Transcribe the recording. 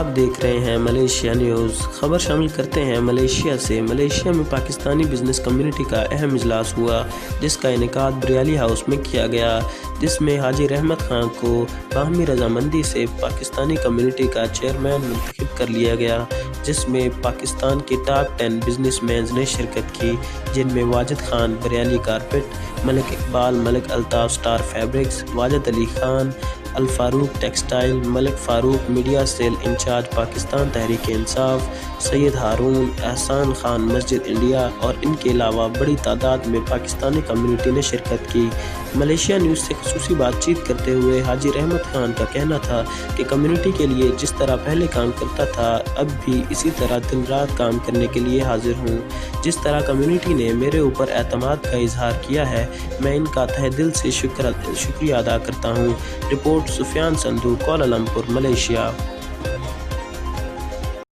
آپ دیکھ رہے ہیں ملیشیا نیوز۔ خبر شامل کرتے ہیں ملیشیا سے۔ ملیشیا میں پاکستانی بزنس کمیونٹی کا اہم اجلاس ہوا، جس کا انعقاد بریالی ہاؤس میں کیا گیا، جس میں حاجی رحمت خان کو باہمی رضامندی سے پاکستانی کمیونٹی کا چیئرمین منتخب کر لیا گیا، جس میں پاکستان کے ٹاپ 10 بزنس مینز نے شرکت کی، جن میں واجد خان بریالی کارپیٹ، ملک اقبال ملک Altaf star fabrics, Wajid Ali Khan Al Farooq textile, ملک فاروق media cell incharge Pakistan Tehreek Insaf, سید ہارون احسان خان مسجد انڈیا اور ان کے علاوہ بڑی تعداد میں پاکستانی کمیونٹی نے شرکت کی۔ ملیشیا نیوز سے خصوصی بات چیت کرتے ہوئے حاجی رحمت خان کا کہنا تھا کہ کمیونٹی کے لیے جس طرح پہلے کام کرتا تھا اب بھی اسی طرح دن رات کام کرنے کے لیے حاضر ہوں۔ جس طرح کمیونٹی نے میرے اوپر اعتماد کا اظہار کیا ہے، میں ان کا تہہ دل سے شکریہ ادا کرتا ہوں۔ رپورٹ سفیان سندھو، کوالالمپور، ملیشیا۔